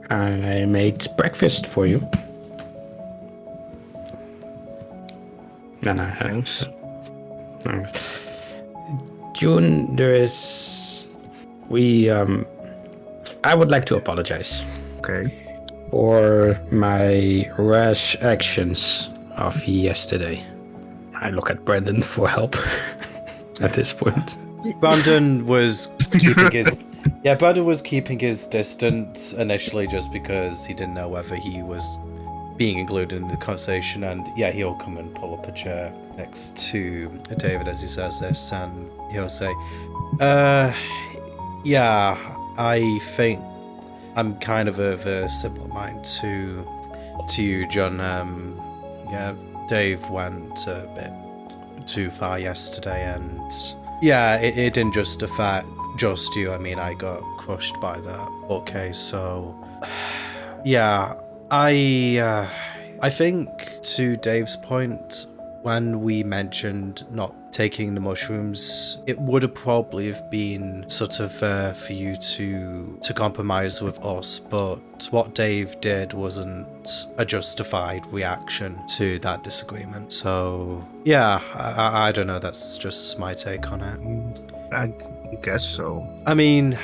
I made breakfast for you. And I have... Thanks. June, there is... I would like to apologize Okay. for my rash actions of yesterday. I look at Brandon for help at this point. Brandon was keeping his Brandon was keeping his distance initially just because he didn't know whether he was being included in the conversation, and he'll come and pull up a chair next to David as he says this, and he'll say, I think I'm kind of a similar mind to you, John. Dave went a bit too far yesterday, and it didn't just affect just you. I mean, I got crushed by that. Okay, so I think to Dave's point, when we mentioned not taking the mushrooms, it would have probably have been sort of for you to compromise with us, but what Dave did wasn't a justified reaction to that disagreement. So I don't know, that's just my take on it. I guess so. I mean,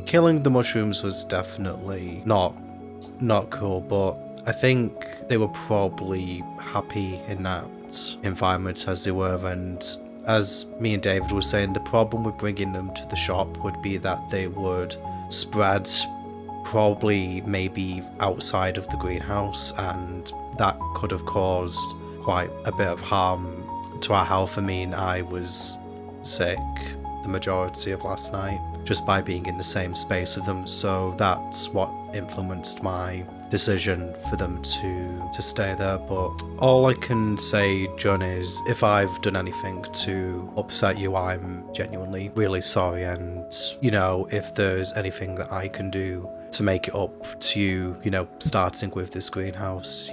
killing the mushrooms was definitely not cool, but I think they were probably happy in that environment as they were, and as me and David were saying, the problem with bringing them to the shop would be that they would spread probably maybe outside of the greenhouse, and that could have caused quite a bit of harm to our health. I mean, I was sick the majority of last night just by being in the same space with them, so that's what influenced my decision for them to stay there. But all I can say, John, is if I've done anything to upset you, I'm genuinely really sorry, and if there's anything that I can do to make it up to you, starting with this greenhouse,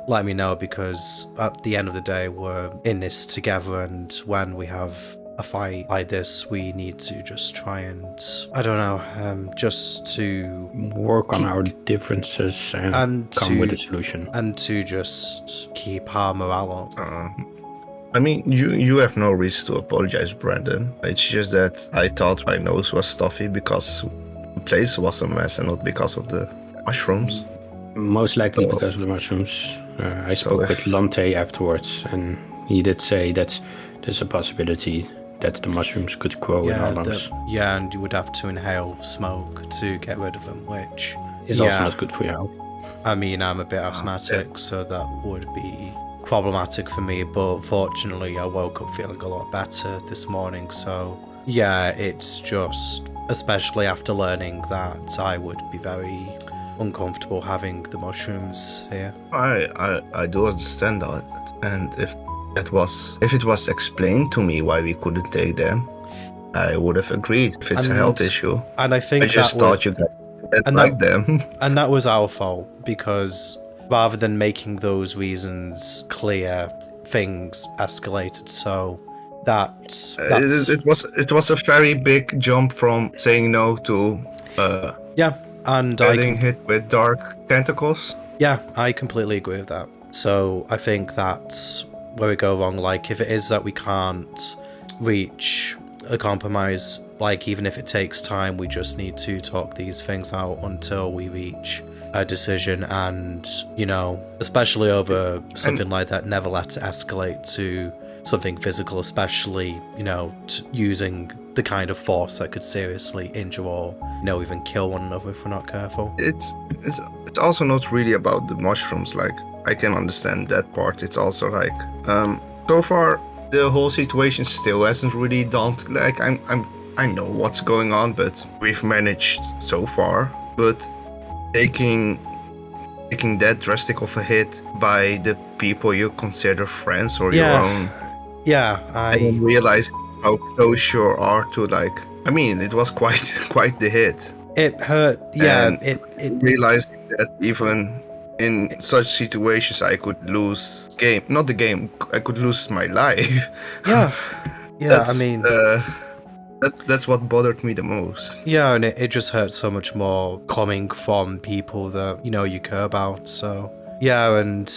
let me know, because at the end of the day we're in this together, and when we have a fight like this, we need to just try and, I don't know, just to work on our differences and come with a solution. And to just keep our morale up. I mean, you have no reason to apologize, Brandon. It's just that I thought my nose was stuffy because the place was a mess and not because of the mushrooms. Most likely because of the mushrooms. I spoke with Lante afterwards, and he did say that there's a possibility that the mushrooms could grow in our lungs. And you would have to inhale smoke to get rid of them, which is also not good for your health. I mean, I'm a bit asthmatic, so that would be problematic for me, but fortunately I woke up feeling a lot better this morning, so it's just, especially after learning that, I would be very uncomfortable having the mushrooms here. I do understand that, and if it was explained to me why we couldn't take them, I would have agreed. If it's a health issue, and I think I just thought you guys didn't like them, and that was our fault, because rather than making those reasons clear, things escalated. So that's it was a very big jump from saying no to and getting hit with dark tentacles. Yeah, I completely agree with that. So I think that's where we go wrong. Like, if it is that we can't reach a compromise, like, even if it takes time, we just need to talk these things out until we reach a decision, and especially over something like that, never let it escalate to something physical, especially using the kind of force that could seriously injure or even kill one another if we're not careful. It's also not really about the mushrooms. Like, I can understand that part. It's also like so far the whole situation still hasn't really dawned. Like, I know what's going on, but we've managed so far. But taking that drastic of a hit by the people you consider friends or your own. I didn't realize how close you are to, like, I mean, it was quite the hit. It hurt, and it realizing that even in such situations I could lose I could lose my life. I mean, That's what bothered me the most. Yeah, and it just hurts so much more coming from people that, you care about. So, yeah, and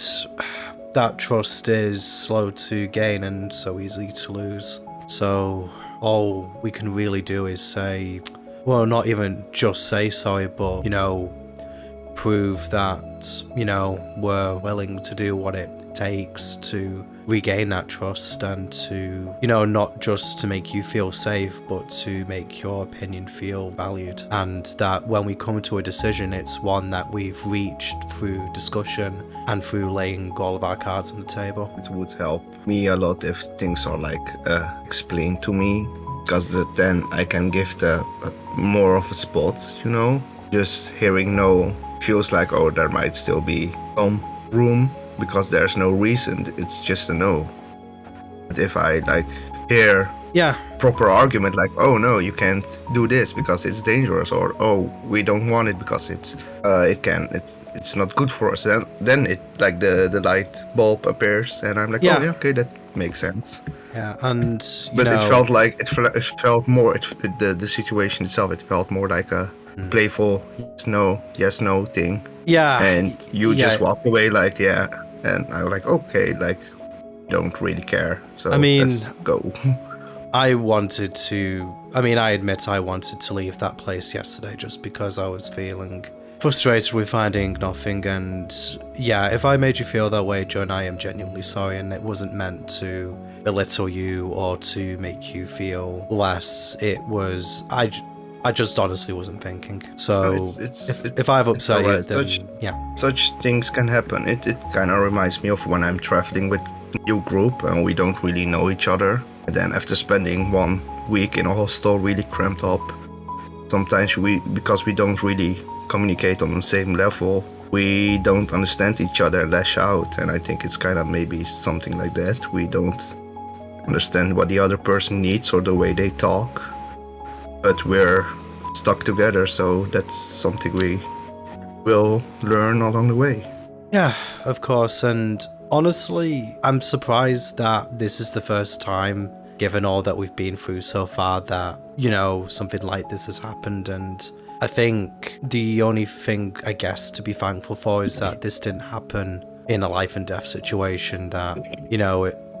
that trust is slow to gain and so easy to lose. So, all we can really do is say, well, not even just say sorry, but, prove that, we're willing to do what it takes to regain that trust and to, not just to make you feel safe, but to make your opinion feel valued. And that when we come to a decision, it's one that we've reached through discussion and through laying all of our cards on the table. It would help me a lot if things are explained to me, because then I can give the more of a spot, Just hearing no feels like, oh, there might still be some room, because there's no reason, it's just a no. But if I hear proper argument, like, oh no, you can't do this because it's dangerous, or oh, we don't want it because it's not good for us, then it the light bulb appears, and I'm like, oh yeah, okay, that makes sense. Yeah, and but it felt like it felt more the situation itself. It felt more like a playful yes no thing. Yeah, and you just walked away and I was like, okay, don't really care. So let's go. I admit I wanted to leave that place yesterday just because I was feeling frustrated with finding nothing. And yeah, if I made you feel that way, John, I am genuinely sorry, and it wasn't meant to belittle you or to make you feel less. It was, I just honestly wasn't thinking. So if I've upset you, then such things can happen. It kind of reminds me of when I'm traveling with a new group and we don't really know each other. And then after spending 1 week in a hostel really cramped up, sometimes because we don't really communicate on the same level, we don't understand each other and lash out. And I think it's kind of maybe something like that. We don't understand what the other person needs or the way they talk, but we're stuck together, so that's something we will learn along the way. Yeah, of course. And honestly, I'm surprised that this is the first time, given all that we've been through so far, that, something like this has happened. And I think the only thing, I guess, to be thankful for is that this didn't happen in a life and death situation, that,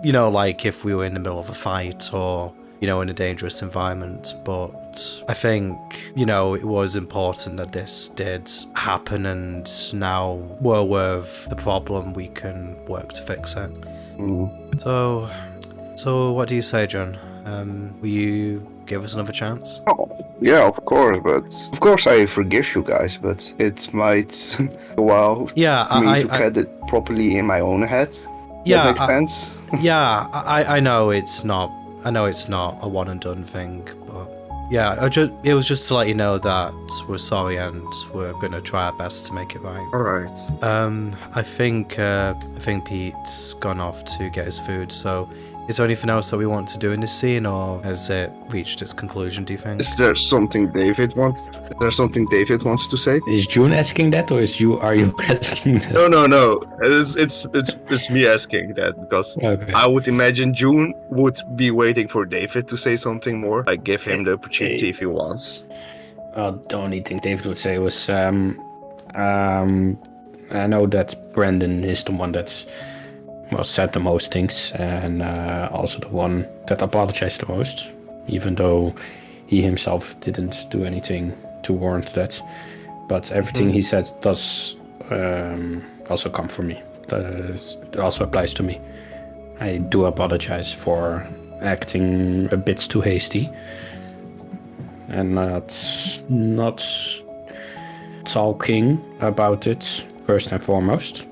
like if we were in the middle of a fight or, in a dangerous environment. But I think, it was important that this did happen, and now we're aware of the problem, we can work to fix it. So what do you say, John? Will you give us another chance? Oh, yeah, of course, but of course I forgive you guys, but it might take a while for me to get it properly in my own head. Yeah, that makes sense. Yeah, I know it's not. I know it's not a one and done thing, but yeah, it was just to let you know that we're sorry and we're gonna try our best to make it right. All right. I think Pete's gone off to get his food. So, is there anything else that we want to do in this scene, or has it reached its conclusion, do you think? Is there something David wants to say? Is June asking that, or are you asking that? No. It's me asking that, because I would imagine June would be waiting for David to say something more. Like, give him the opportunity if he wants. The only thing David would say was, I know that Brandon is the one that's said the most things, and also the one that apologized the most, even though he himself didn't do anything to warrant that. But everything he said does also come from me. It also applies to me. I do apologize for acting a bit too hasty and not talking about it first and foremost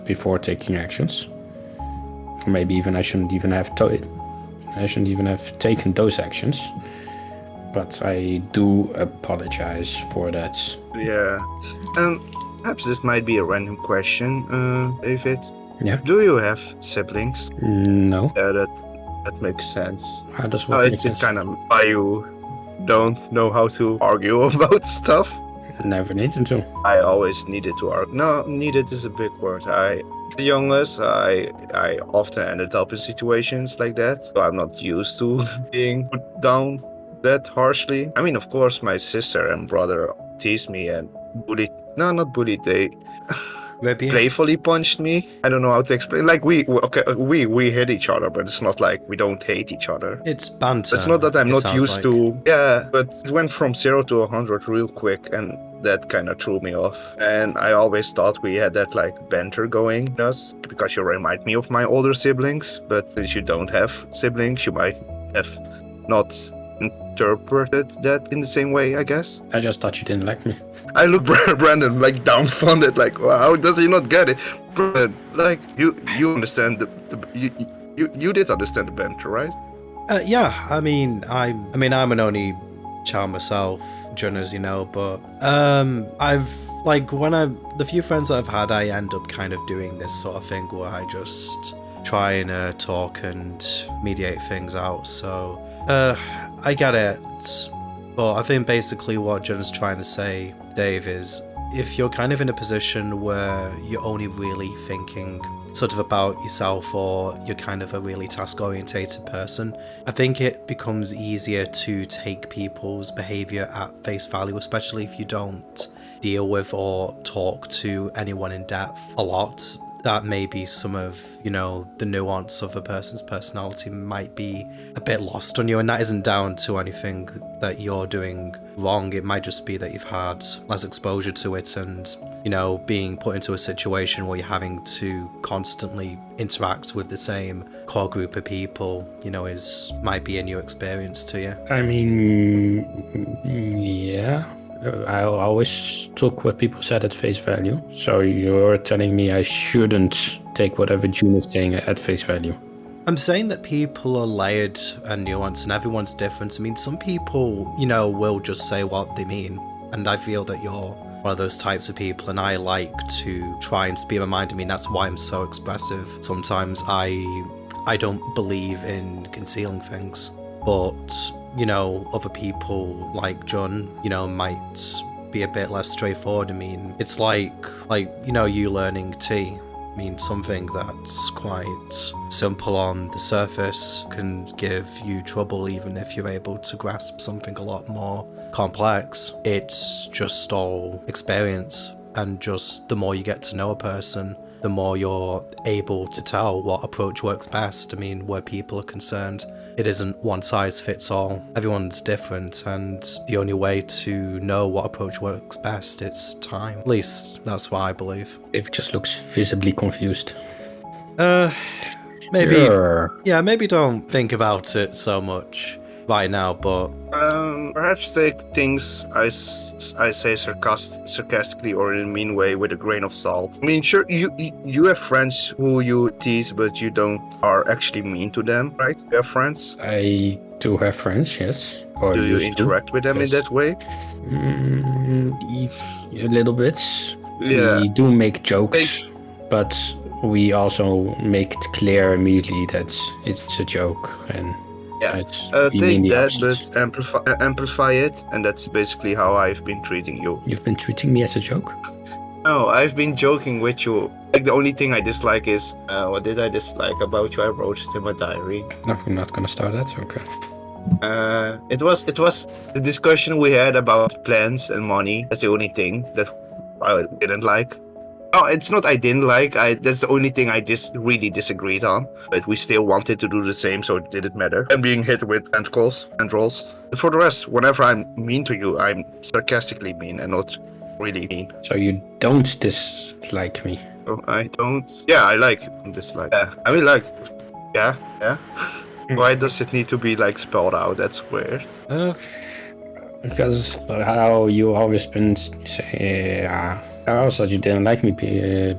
before taking actions. Maybe even I shouldn't even have taken those actions. But I do apologize for that. Yeah. Perhaps this might be a random question, David. Yeah. Do you have siblings? No. Yeah, that makes sense. How does what make sense? It's kind of why you don't know how to argue about stuff. Never needed to. I always needed to argue. No, needed is a big word. The youngest, I often ended up in situations like that, so I'm not used to being put down that harshly. I mean, of course, my sister and brother teased me and bullied. No, not bullied. They Maybe. playfully punched me. I don't know how to explain. Like we hit each other, but it's not like we don't hate each other. It's banter. It's not that I'm it not sounds used like. to. Yeah, but it went from 0 to 100 real quick, and that kind of threw me off. And I always thought we had that like banter going in us because you remind me of my older siblings. But since you don't have siblings, you might have not interpreted that in the same way, I guess. I just thought you didn't like me. I look Brandon like dumbfounded, like, wow, how does he not get it? Brandon, like you understand you did understand the banter, right? Yeah, I mean I'm an only child myself, John, as you know, but I've like the few friends that I've had, I end up kind of doing this sort of thing where I just try and talk and mediate things out. So I get it, but I think basically what John's trying to say, Dave, is if you're kind of in a position where you're only really thinking sort of about yourself, or you're kind of a really task-orientated person, I think it becomes easier to take people's behavior at face value, especially if you don't deal with or talk to anyone in depth a lot. That maybe some of, the nuance of a person's personality might be a bit lost on you, and that isn't down to anything that you're doing wrong. It might just be that you've had less exposure to it, and, being put into a situation where you're having to constantly interact with the same core group of people, might be a new experience to you. I mean, yeah. I always took what people said at face value. So you're telling me I shouldn't take whatever June is saying at face value? I'm saying that people are layered and nuanced, and everyone's different. I mean, some people, will just say what they mean. And I feel that you're one of those types of people, and I like to try and speak my mind. I mean, that's why I'm so expressive. Sometimes I don't believe in concealing things. But, other people like John, might be a bit less straightforward. I mean, it's like, you learning T. I mean, something that's quite simple on the surface can give you trouble even if you're able to grasp something a lot more complex. It's just all experience, and just the more you get to know a person, the more you're able to tell what approach works best. I mean, where people are concerned, it isn't one size fits all. Everyone's different, and the only way to know what approach works best, it's time. At least that's what I believe. It just looks visibly confused. Maybe. Sure. Yeah, maybe don't think about it so much right now, but perhaps take things I say sarcastically or in a mean way with a grain of salt. I mean, sure, you have friends who you tease, but you don't are actually mean to them, right? You have friends? I do have friends, yes. Or Do you used to. interact with them Yes. in that way? A little bit. Yeah. We do make jokes, but we also make it clear immediately that it's a joke, and Yeah. we mean Take the that, opposite. but amplify it, and that's basically how I've been treating you. You've been treating me as a joke? No, I've been joking with you. Like, the only thing I dislike is, what did I dislike about you? I wrote it in my diary. No, I'm not gonna start that, okay. It was the discussion we had about plans and money. That's the only thing that I didn't like. Oh, it's not I didn't like. That's the only thing I really disagreed on. But we still wanted to do the same, so it didn't matter. And being hit with tentacles and rolls. But for the rest, whenever I'm mean to you, I'm sarcastically mean and not really mean. So you don't dislike me? So I don't. Yeah, I like dislike. Yeah, I mean, like, yeah. Why does it need to be like spelled out? That's weird. Because how you always been saying, I also thought you didn't like me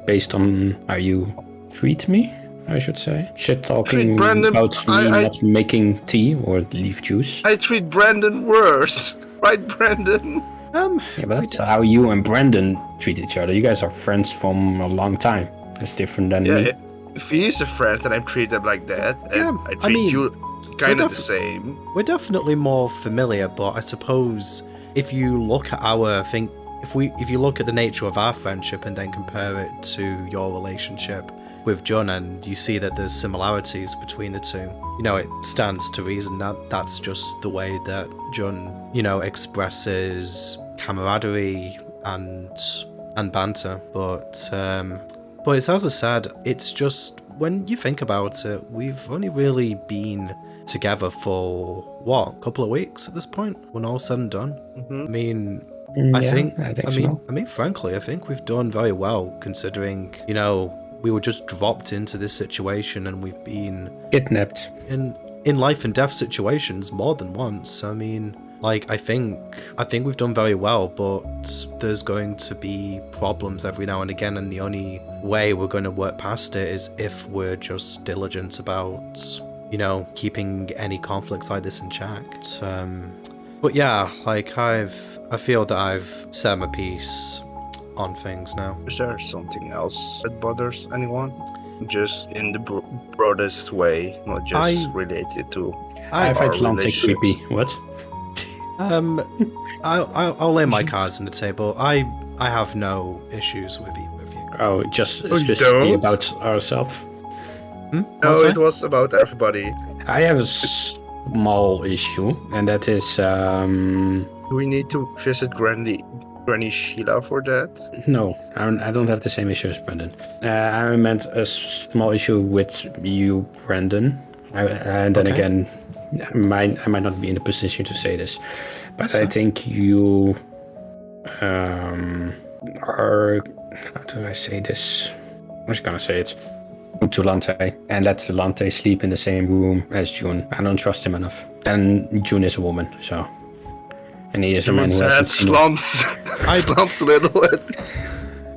based on how you treat me, I should say. Shit talking Brandon, about me I- not making tea or leaf juice. I treat Brandon worse, right, Brandon? Yeah, but that's how you and Brandon treat each other. You guys are friends from a long time. It's different than me. Yeah. If he is a friend, then I treat him like that, and Yeah, I I treat mean, you kind of we're the same. we're definitely more familiar, but I suppose if you look at if you look at the nature of our friendship and then compare it to your relationship with Jun, and you see that there's similarities between the two. You know, it stands to reason that that's just the way that Jun, you know, expresses camaraderie and banter. But it's, as I said, it's just, when you think about it, we've only really been together for what, a couple of weeks at this point, when all's said and done. I mean, I mean, frankly, I think we've done very well, considering, you know, we were just dropped into this situation, and we've been kidnapped in life and death situations more than once. I mean, like, I think we've done very well, but there's going to be problems every now and again, and the only way we're going to work past it is if we're just diligent about, you know, keeping any conflicts like this in check. But yeah, like, I feel that I've said my piece on things now. Is there something else that bothers anyone? Just in the broadest way, not just related to I find Lante creepy. What? I'll lay my cards on the table. I have no issues with either of you. Oh, just specifically about ourselves? No, it was about everybody. I have a small issue, and that is... Do we need to visit Granny Sheila for that? No, I don't have the same issue as Brendan. I meant a small issue with you, Brendan. And then again, I might not be in a position to say this, but I think you are... How do I say this? I'm just gonna say it. To Lante, and let Lante sleep in the same room as June. I don't trust him enough. And June is a woman, so... And he is a man who hasn't seen... slumps a little bit.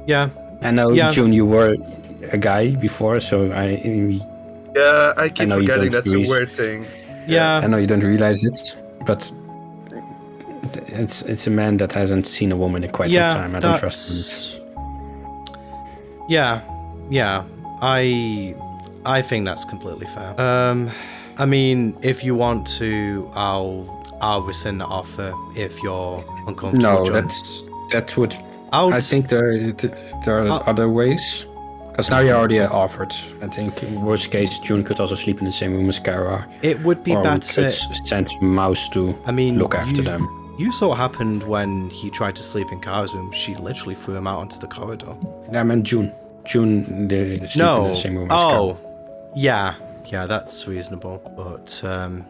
Yeah. I know, June, you were a guy before, so Yeah, I keep forgetting that's a weird thing. Yeah. I know you don't realize it, but it's a man that hasn't seen a woman in quite some time. I don't trust him. Yeah. I think that's completely fair. I mean, if you want to, I'll rescind the offer if you're uncomfortable. No, that would... I think there are other ways. Because now you already offered. I think in worst case, June could also sleep in the same room as Kara. It would be better... Or we could send Mouse to look after them. You saw what happened when he tried to sleep in Kara's room. She literally threw him out onto the corridor. I meant June. June, they sleep in the same room as Kara. Yeah, that's reasonable. But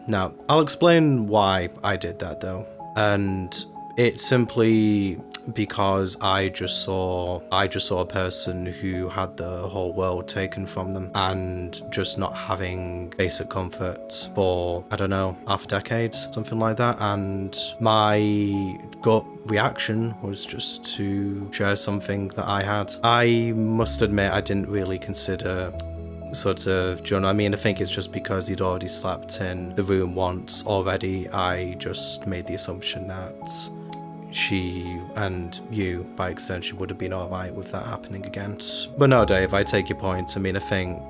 now, I'll explain why I did that, though. And it's simply because I just saw a person who had the whole world taken from them, and just not having basic comforts for, I don't know, half a decade, something like that. And my gut reaction was just to share something that I had. I must admit, I didn't really consider sort of John. I mean, I think it's just because he'd already slept in the room once already. I just made the assumption that she and you, by extension, would have been alright with that happening again. But no, Dave, I take your point. I mean, I think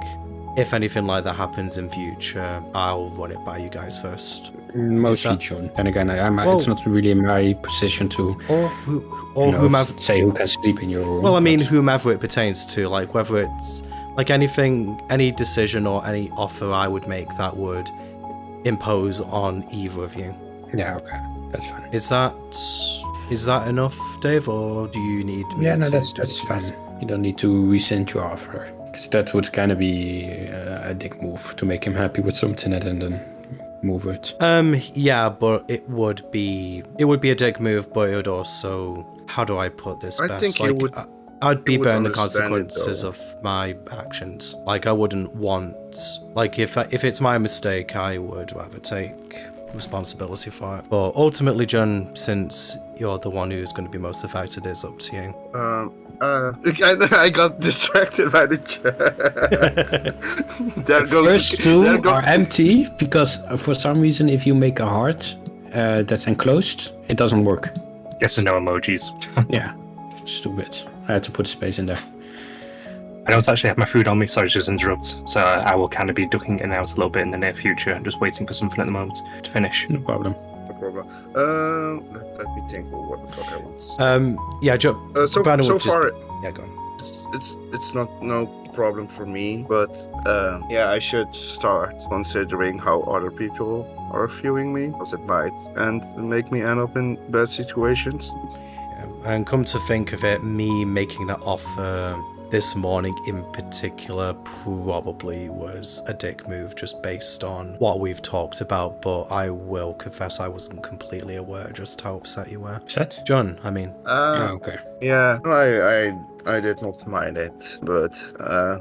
if anything like that happens in future, I'll run it by you guys first. Mostly John. And again, it's not really in my position to whomever, say who can sleep in your room. Well, I mean, whomever it pertains to, like whether it's like anything, any decision or any offer I would make that would impose on either of you. Yeah, okay, that's fine. Is that enough, Dave, or do you need me? Yeah, no, that's fine. You don't need to rescind your offer, because that would kind of be a dick move to make him happy with something and then move it. Yeah, but it would be a dick move, but it would also, how do I put this best? I think you would. I'd be bearing the consequences of my actions. Like, I wouldn't want, like, if it's my mistake, I would rather take responsibility for it. But ultimately, John, since you're the one who's going to be most affected, it's up to you. I got distracted by the chat. First two are empty, because for some reason, if you make a heart that's enclosed, it doesn't work. Yes and no emojis. Yeah, stupid. I had to put a space in there. I don't actually have my food on me, sorry to just interrupt. So I will kind of be ducking in and out a little bit in the near future. I'm just waiting for something at the moment to finish. No problem. Let me think what the fuck I want to say. Yeah, Joe. So Brandon far... Yeah, go on. it's not no problem for me, but yeah, I should start considering how other people are viewing me, because it might and make me end up in bad situations. And come to think of it, me making that offer this morning in particular probably was a dick move just based on what we've talked about, but I will confess I wasn't completely aware just how upset you were. Upset? John, I mean. Oh, okay. Yeah, I did not mind it, but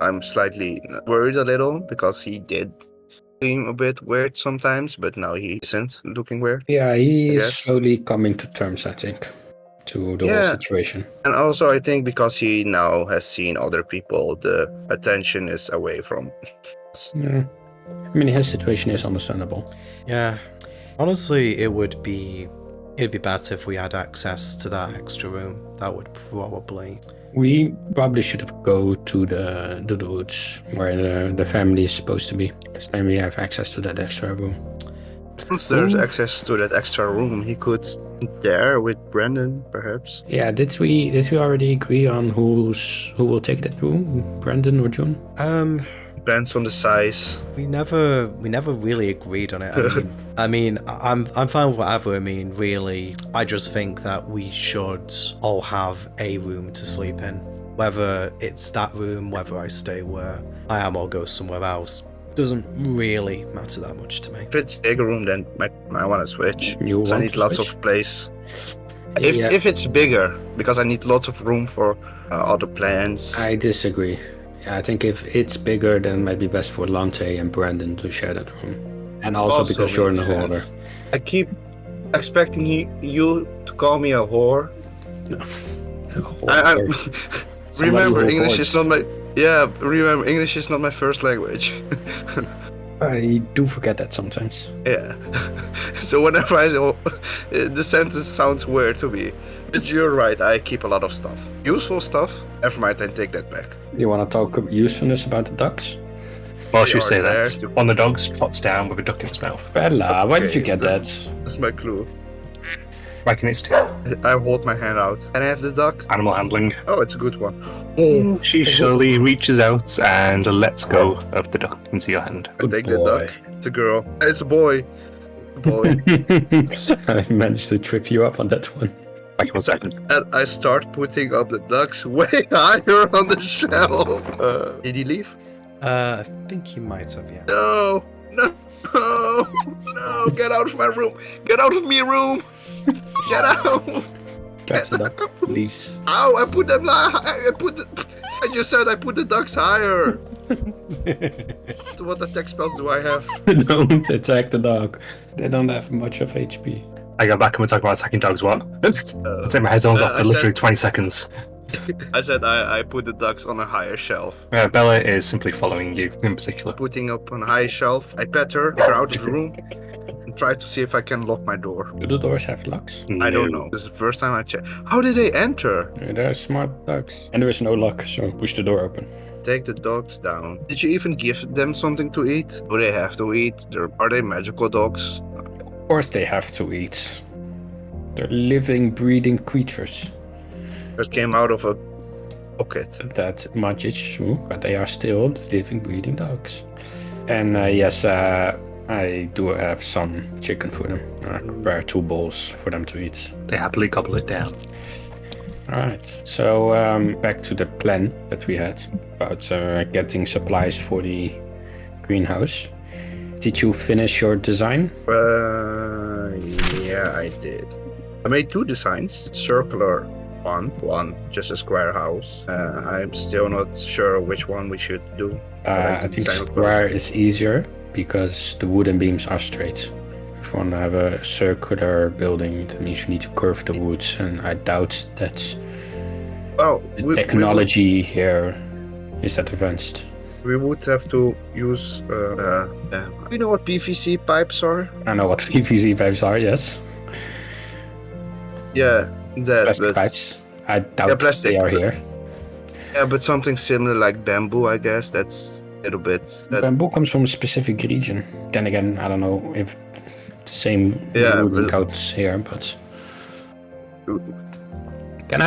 I'm slightly worried a little because he did seem a bit weird sometimes, but now he isn't looking weird. Yeah, he is guess. slowly coming to terms, I think, to the whole Yeah. situation. And also, I think because he now has seen other people, the attention is away from. Yeah. I mean, his situation is understandable. Yeah. Honestly, it'd be better if we had access to that extra room. That would probably... We probably should have go to the woods where the family is supposed to be. Because then we have access to that extra room. Once there's access to that extra room, he could there with Brandon, perhaps. Yeah, did we already agree on who will take that room? Brandon or John? Depends on the size. We never really agreed on it. I'm fine with whatever. I mean, really, I just think that we should all have a room to sleep in. Whether it's that room, whether I stay where I am or go somewhere else, doesn't really matter that much to me. If it's a bigger room, then I want to switch. You I want need to lots switch? of place. Yeah. If it's bigger, because I need lots of room for other plans. I disagree. Yeah, I think if it's bigger, then it might be best for Lante and Brandon to share that room. And also because you're in the makes holder. sense. I keep expecting you to call me a whore. Remember, English is not my... Yeah, remember, English is not my first language. I do forget that sometimes. Yeah. So whenever the sentence sounds weird to me. But you're right, I keep a lot of stuff. Useful stuff? Never mind, I take that back. You want to talk usefulness about the ducks? Whilst you They say are that, there to- one of the dogs trots down with a duck in its mouth, Bella, why did you Okay, get that? That's my clue. wagging its tail. I hold my hand out. Can I have the duck? Animal handling. Oh, it's a good one. Oh, She slowly reaches out and lets go of the duck into your hand. I take the duck. It's a girl. It's a boy. A boy. I managed to trip you up on that one. Like 1 second. And I start putting up the ducks way higher on the shelf. Did he leave? I think he might have, yeah. No. No. No. Get out of my room. Get out of me room. Get out. Traps it up, leaves. Ow, I put them I just said I put the ducks higher. So what attack spells do I have? Don't attack the dog. They don't have much of HP. I go back and we're talking about attacking dogs. What? I take my headphones off for literally 20 seconds. I said I put the ducks on a higher shelf. Bella is simply following you in particular. Putting up on a high shelf, I pet her, take her out of the room, and try to see if I can lock my door. Do the doors have locks? I don't know. This is the first time I check. How did they enter? Yeah, they're smart dogs. And there is no lock, so push the door open. Take the dogs down. Did you even give them something to eat? Do they have to eat? Are they magical dogs? Of course they have to eat. They're living, breathing creatures. That came out of a pocket. That much is true, but they are still living, breathing dogs. And yes, I do have some chicken for them. I prepare 2 bowls for them to eat. They happily gobble it down. Alright, so back to the plan that we had about getting supplies for the greenhouse. Did you finish your design? Yeah, I did. I made 2 designs. Circular one, just a square house. I'm still not sure which one we should do. I think square is easier because the wooden beams are straight. If you want to have a circular building, that means you need to curve the woods, and I doubt that the technology here is that advanced. We would have to use. Do you know what PVC pipes are? I know what PVC pipes are, yes. Yeah, that. Plastic pipes. I doubt plastic. they are here. Yeah, but something similar like bamboo, I guess. That's a little bit. Bamboo comes from a specific region. Then again, I don't know if the same wooden coats here, but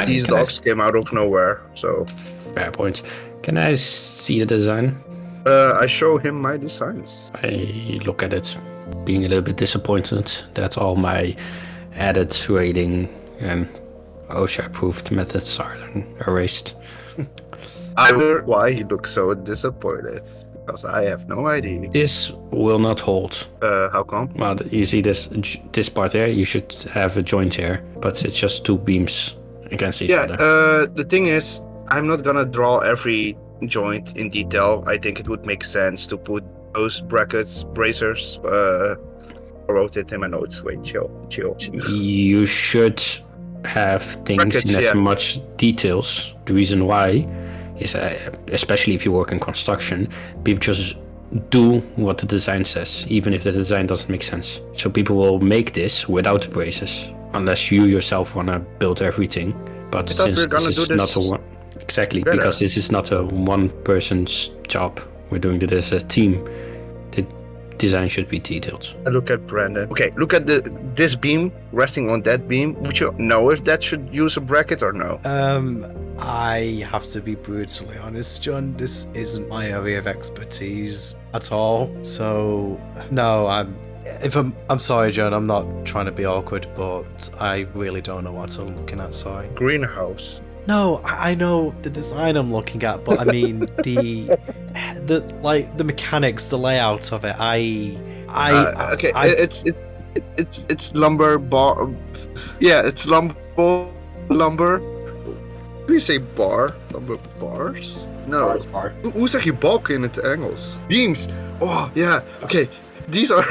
These dogs came out of nowhere, so... Fair point. Can I see the design? I show him my designs. I look at it, being a little bit disappointed that all my added rating and OSHA-approved methods are erased. I wonder why he looks so disappointed, because I have no idea. This will not hold. How come? Well, you see this part here, you should have a joint here, but it's just two beams against each other. The thing is, I'm not gonna draw every joint in detail. I think it would make sense to put those brackets, bracers. I wrote it in my notes. Wait, chill. You should have things Brackets, in as yeah. much details. The reason why is, especially if you work in construction, people just do what the design says, even if the design doesn't make sense. So people will make this without the braces, unless you yourself want to build everything. But I thought we since were gonna this is do not this a one, exactly, together. because this is not a one person's job, we're doing this as a team. The design should be detailed. I look at Brandon. Okay, look at this beam resting on that beam. Would you know if that should use a bracket or no? I have to be brutally honest, John. This isn't my area of expertise at all. So no, I'm sorry, John. I'm not trying to be awkward, but I really don't know what I'm looking at. Sorry. Greenhouse. No, I know the design I'm looking at, but I mean the mechanics, the layout of it. Okay, it's lumber bar. Yeah, it's lumber. Do you say bar? Lumber bars? No. Hoe zeg je balken in het Engels? Beams. Oh yeah. Okay, these are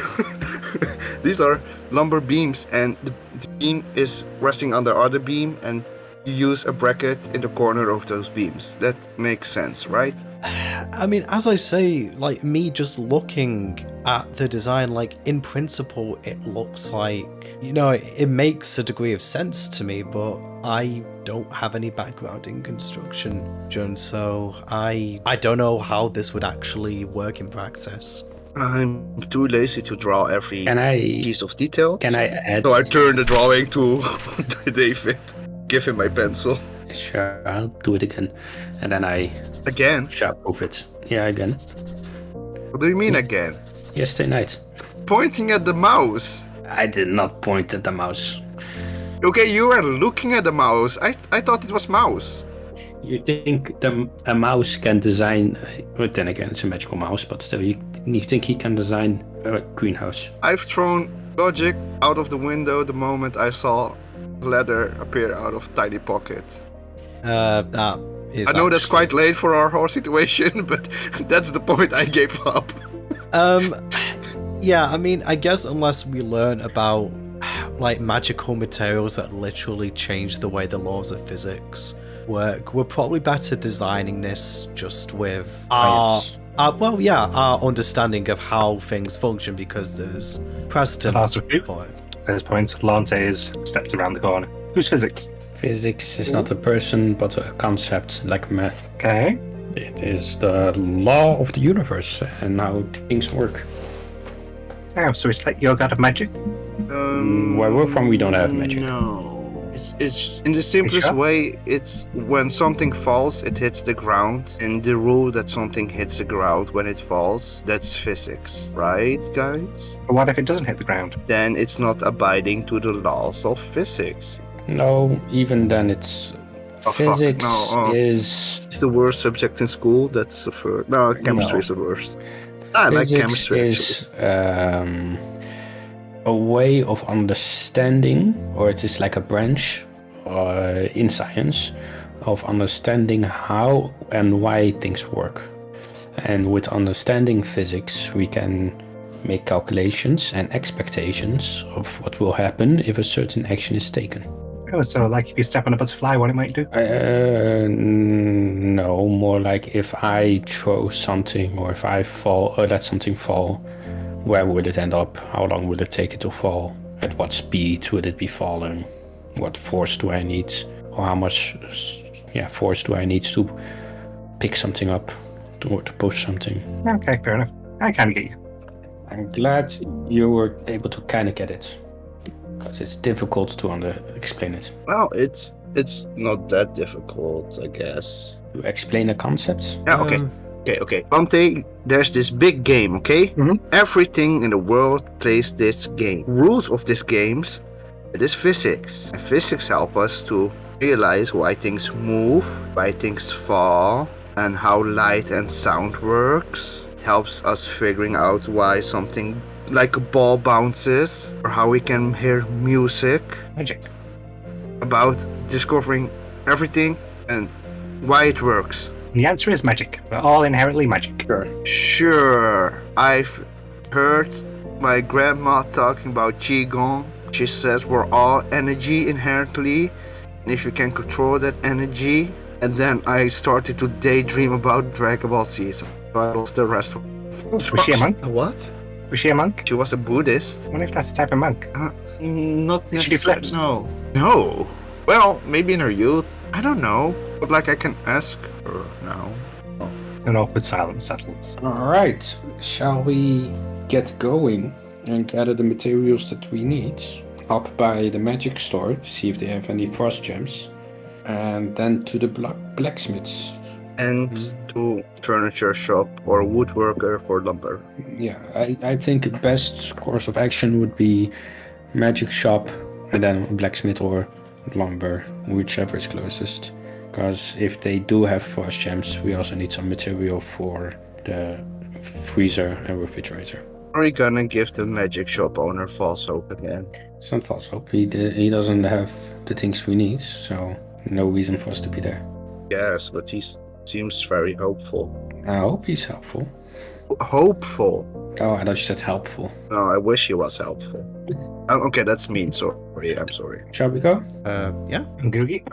lumber beams, and the beam is resting on the other beam, and you use a bracket in the corner of those beams. That makes sense, right? I mean, as I say, like, me just looking at the design, like, in principle, it looks like, you know, it makes a degree of sense to me, but I don't have any background in construction, John, so I don't know how this would actually work in practice. I'm too lazy to draw every Can I piece of detail. Can I add? So I turn the drawing to David. Give him my pencil. Sure, I'll do it again, and then I Again? shall prove it. Yeah, again. What do you mean again? Yesterday night. Pointing at the mouse. I did not point at the mouse. Okay, you were looking at the mouse. I thought it was mouse. You think a mouse can design? Well, then again, it's a magical mouse, but still, you think he can design a greenhouse? I've thrown logic out of the window the moment I saw leather appear out of tiny pocket. That is. I know that's quite late for our whole situation, but that's the point I gave up. Yeah, I mean, I guess unless we learn about like magical materials that literally change the way the laws of physics work, we're probably better designing this just with our understanding of how things function, because there's precedent for it. At this point, Lante is stepped around the corner. Who's physics? Physics is not a person, but a concept like math. Okay. It is the law of the universe and how things work. Oh, so it's like your god of magic? Where we're from, we don't have magic. No. It's in the simplest Sure? way, it's when something falls, it hits the ground. And the rule that something hits the ground when it falls, that's physics. Right, guys? But what if it doesn't hit the ground? Then it's not abiding to the laws of physics. No, even then it's... Oh, fuck, Physics no, is... It's the worst subject in school. That's the first. No, chemistry is the worst. I like Physics chemistry, is a way of understanding, or it is like a branch in science of understanding how and why things work. And with understanding physics, we can make calculations and expectations of what will happen if a certain action is taken. Oh, so like if you step on a butterfly, what it might do? No, more like if I throw something, or if I fall, or let something fall, where would it end up? How long would it take it to fall? At what speed would it be falling? What force do I need? Or how much force do I need to pick something up, to push something? Okay, fair enough. I kind of get you. I'm glad you were able to kind of get it, because it's difficult to explain it. Well, it's It's not that difficult, I guess. To explain the concepts. Yeah, okay. Okay. Ante, there's this big game, okay? Mhm. Everything in the world plays this game. Rules of this games, it is physics. And physics help us to realize why things move, why things fall, and how light and sound works. It helps us figuring out why something like a ball bounces, or how we can hear music. Magic. About discovering everything and why it works. The answer is magic. We're all inherently magic. Sure. Sure, I've heard my grandma talking about Qigong. She says we're all energy inherently, and if you can control that energy. And then I started to daydream about Dragon Ball Z, so I lost the rest of Was she a monk? What? Was she a monk? She was a Buddhist? I wonder if that's a type of monk. Not Did she do necessarily. flips? No. No. Well, maybe in her youth. I don't know. But like I can ask her now. An awkward silence settles. Alright, shall we get going and gather the materials that we need? Up by the magic store to see if they have any frost gems. And then to the blacksmiths. And to furniture shop or woodworker for lumber. Yeah, I think the best course of action would be magic shop and then blacksmith or lumber, whichever is closest. Because if they do have frost gems, we also need some material for the freezer and refrigerator. Are we gonna give the magic shop owner false hope again? It's not false hope. He doesn't have the things we need, so no reason for us to be there. Yes, but he seems very hopeful. I hope he's helpful. Hopeful? Oh, I thought you said helpful. No, I wish he was helpful. Okay, that's mean. Sorry, I'm sorry. Shall we go? Yeah. Googie.